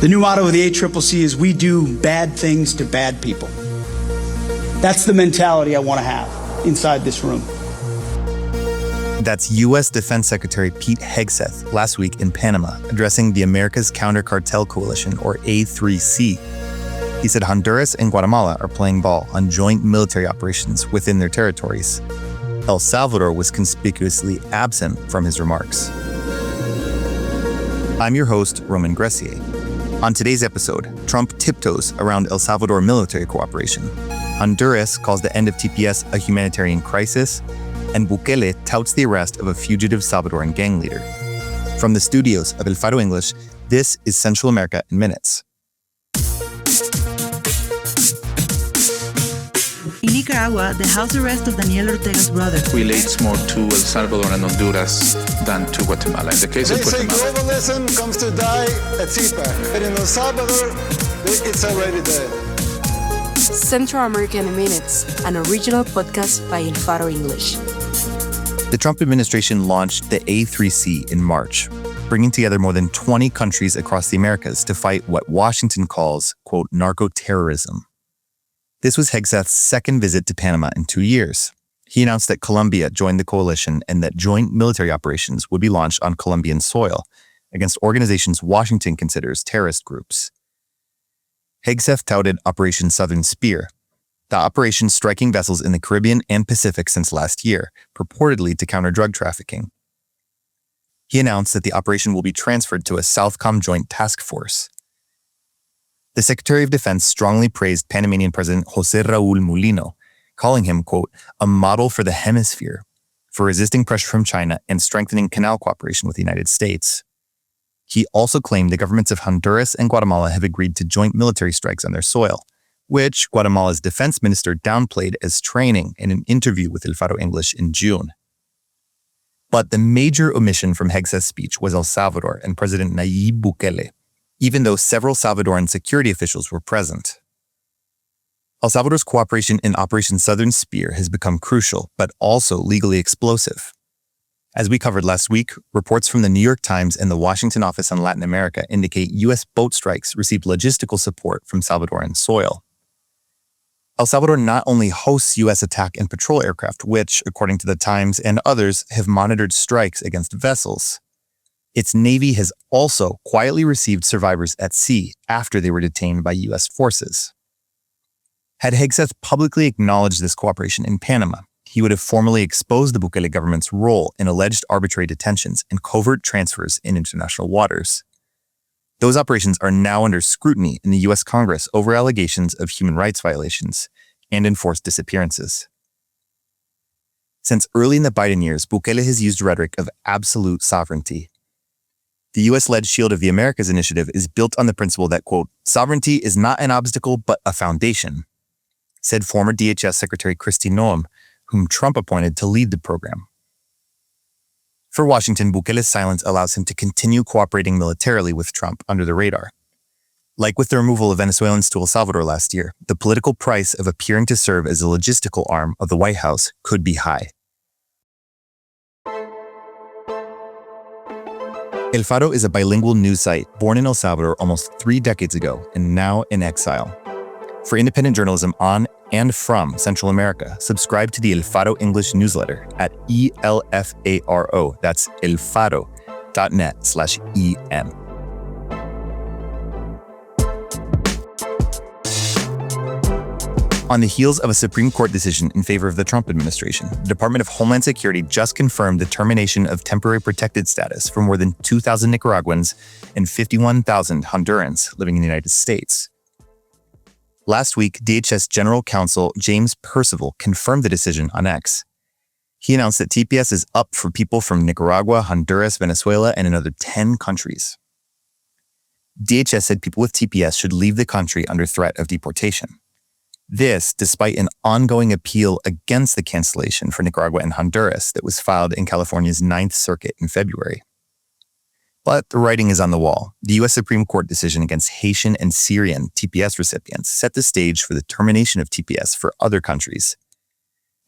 The new motto of the ACCC is we do bad things to bad people. That's the mentality I want to have inside this room. That's U.S. Defense Secretary Pete Hegseth last week in Panama, addressing the America's Counter Cartel Coalition, or A3C. He said Honduras and Guatemala are playing ball on joint military operations within their territories. El Salvador was conspicuously absent from his remarks. I'm your host, Roman Gressier. On today's episode, Trump tiptoes around El Salvador military cooperation. Honduras calls the end of TPS a humanitarian crisis, and Bukele touts the arrest of a fugitive Salvadoran gang leader. From the studios of El Faro English, this is Central America in Minutes. In Nicaragua, the house arrest of Daniel Ortega's brother relates more to El Salvador and Honduras than to Guatemala. In the case of Guatemala, they say globalism comes to die at CPAC, but in El Salvador, it's already dead. Central America in Minutes, an original podcast by El Faro English. The Trump administration launched the A3C in March, bringing together more than 20 countries across the Americas to fight what Washington calls, quote, narco-terrorism. This was Hegseth's second visit to Panama in 2 years. He announced that Colombia joined the coalition and that joint military operations would be launched on Colombian soil against organizations Washington considers terrorist groups. Hegseth touted Operation Southern Spear, the operation striking vessels in the Caribbean and Pacific since last year, purportedly to counter drug trafficking. He announced that the operation will be transferred to a Southcom Joint Task Force. The Secretary of Defense strongly praised Panamanian President José Raúl Mulino, calling him, quote, a model for the hemisphere for resisting pressure from China and strengthening canal cooperation with the United States. He also claimed the governments of Honduras and Guatemala have agreed to joint military strikes on their soil, which Guatemala's defense minister downplayed as training in an interview with El Faro English in June. But the major omission from Hegseth's speech was El Salvador and President Nayib Bukele, even though several Salvadoran security officials were present. El Salvador's cooperation in Operation Southern Spear has become crucial, but also legally explosive. As we covered last week, reports from the New York Times and the Washington office on Latin America indicate U.S. boat strikes received logistical support from Salvadoran soil. El Salvador not only hosts U.S. attack and patrol aircraft, which, according to the Times and others, have monitored strikes against vessels. Its Navy has also quietly received survivors at sea after they were detained by U.S. forces. Had Hegseth publicly acknowledged this cooperation in Panama, he would have formally exposed the Bukele government's role in alleged arbitrary detentions and covert transfers in international waters. Those operations are now under scrutiny in the U.S. Congress over allegations of human rights violations and enforced disappearances. Since early in the Biden years, Bukele has used rhetoric of absolute sovereignty. The U.S.-led Shield of the Americas initiative is built on the principle that, quote, sovereignty is not an obstacle but a foundation, said former DHS Secretary Kristi Noem, whom Trump appointed to lead the program. For Washington, Bukele's silence allows him to continue cooperating militarily with Trump under the radar. Like with the removal of Venezuelans to El Salvador last year, the political price of appearing to serve as a logistical arm of the White House could be high. El Faro is a bilingual news site born in El Salvador almost 3 decades ago and now in exile. For independent journalism on and from Central America, subscribe to the El Faro English newsletter at ELFARO, that's elfaro.net/EN. On the heels of a Supreme Court decision in favor of the Trump administration, the Department of Homeland Security just confirmed the termination of temporary protected status for more than 2,000 Nicaraguans and 51,000 Hondurans living in the United States. Last week, DHS General Counsel James Percival confirmed the decision on X. He announced that TPS is up for people from Nicaragua, Honduras, Venezuela, and another 10 countries. DHS said people with TPS should leave the country under threat of deportation. This, despite an ongoing appeal against the cancellation for Nicaragua and Honduras that was filed in California's Ninth Circuit in February. But the writing is on the wall. The U.S. Supreme Court decision against Haitian and Syrian TPS recipients set the stage for the termination of TPS for other countries.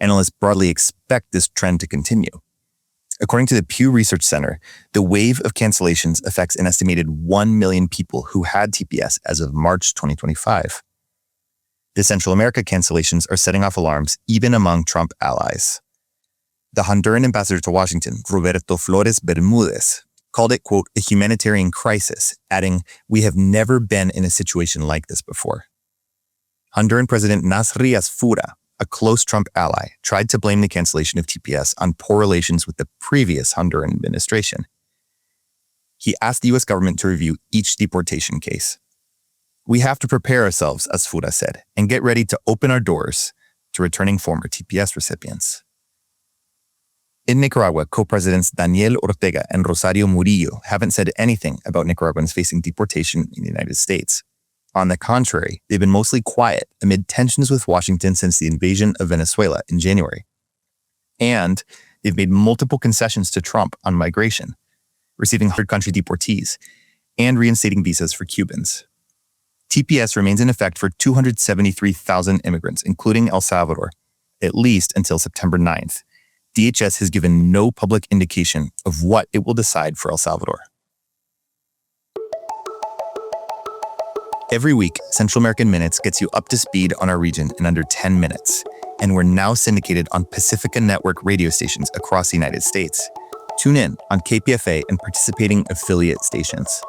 Analysts broadly expect this trend to continue. According to the Pew Research Center, the wave of cancellations affects an estimated 1 million people who had TPS as of March 2025. The Central America cancellations are setting off alarms even among Trump allies. The Honduran Ambassador to Washington, Roberto Flores Bermudez, called it, quote, a humanitarian crisis, adding, "We have never been in a situation like this before." Honduran President Nasri Asfura, a close Trump ally, tried to blame the cancellation of TPS on poor relations with the previous Honduran administration. He asked the U.S. government to review each deportation case. "We have to prepare ourselves," Asfura said, "and get ready to open our doors to returning former TPS recipients." In Nicaragua, co-presidents Daniel Ortega and Rosario Murillo haven't said anything about Nicaraguans facing deportation in the United States. On the contrary, they've been mostly quiet amid tensions with Washington since the invasion of Venezuela in January. And they've made multiple concessions to Trump on migration, receiving third-country deportees, and reinstating visas for Cubans. TPS remains in effect for 273,000 immigrants, including El Salvador, at least until September 9th. DHS has given no public indication of what it will decide for El Salvador. Every week, Central American Minutes gets you up to speed on our region in under 10 minutes, and we're now syndicated on Pacifica Network radio stations across the United States. Tune in on KPFA and participating affiliate stations.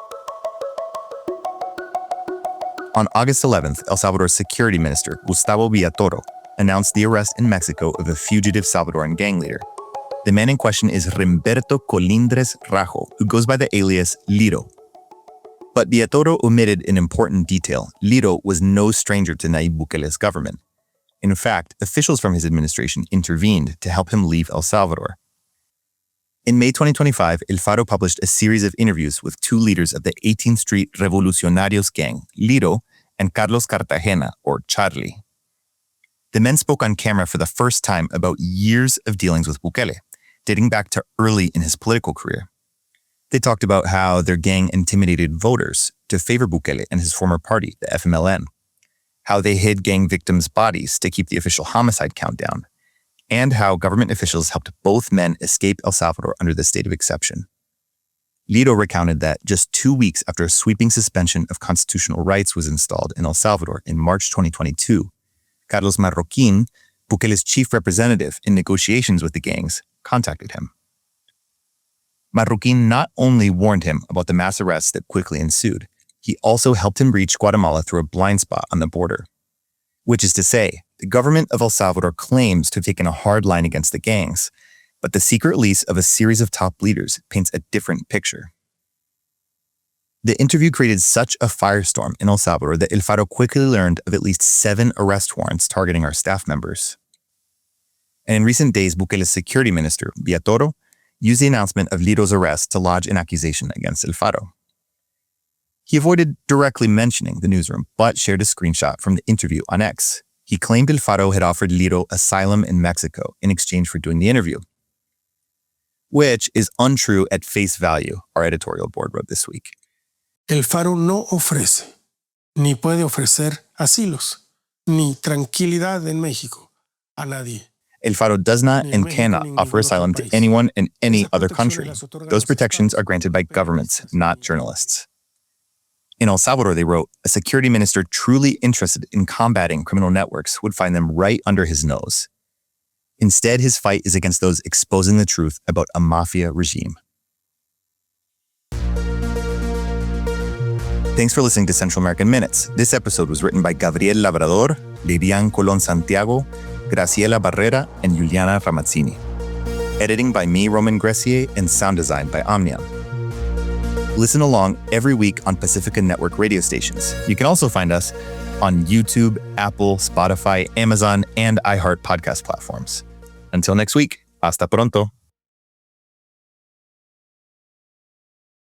On August 11th, El Salvador's Security Minister, Gustavo Villatoro, announced the arrest in Mexico of a fugitive Salvadoran gang leader. The man in question is Remberto Colindres Rajo, who goes by the alias Liro. But Villatoro omitted an important detail. Liro was no stranger to Nayib Bukele's government. In fact, officials from his administration intervened to help him leave El Salvador. In May 2025, El Faro published a series of interviews with two leaders of the 18th Street Revolucionarios gang, Liro and Carlos Cartagena, or Charlie. The men spoke on camera for the first time about years of dealings with Bukele, dating back to early in his political career. They talked about how their gang intimidated voters to favor Bukele and his former party, the FMLN, how they hid gang victims' bodies to keep the official homicide count down, and how government officials helped both men escape El Salvador under the state of exception. Liro recounted that just 2 weeks after a sweeping suspension of constitutional rights was installed in El Salvador in March 2022, Carlos Marroquín, Bukele's chief representative in negotiations with the gangs, contacted him. Marroquín not only warned him about the mass arrests that quickly ensued, he also helped him reach Guatemala through a blind spot on the border. Which is to say, the government of El Salvador claims to have taken a hard line against the gangs, but the secret release of a series of top leaders paints a different picture. The interview created such a firestorm in El Salvador that El Faro quickly learned of at least 7 arrest warrants targeting our staff members. And in recent days, Bukele's security minister, Villatoro, used the announcement of Liro's arrest to lodge an accusation against El Faro. He avoided directly mentioning the newsroom, but shared a screenshot from the interview on X. He claimed El Faro had offered Liro asylum in Mexico in exchange for doing the interview, which is untrue at face value, our editorial board wrote this week. El Faro no ofrece, ni puede ofrecer asilos, ni tranquilidad en México a nadie. El Faro does not and cannot offer asylum to anyone in any other country. Those protections are granted by governments, not journalists. In El Salvador, they wrote, a security minister truly interested in combating criminal networks would find them right under his nose. Instead, his fight is against those exposing the truth about a mafia regime. Thanks for listening to Central American Minutes. This episode was written by Gabriel Labrador, Leyrian Colón Santiago, Graciela Barrera, and Yuliana Ramazzini. Editing by me, Roman Gressier, and sound design by Omnium. Listen along every week on Pacifica Network radio stations. You can also find us on YouTube, Apple, Spotify, Amazon, and iHeart podcast platforms. Until next week, hasta pronto.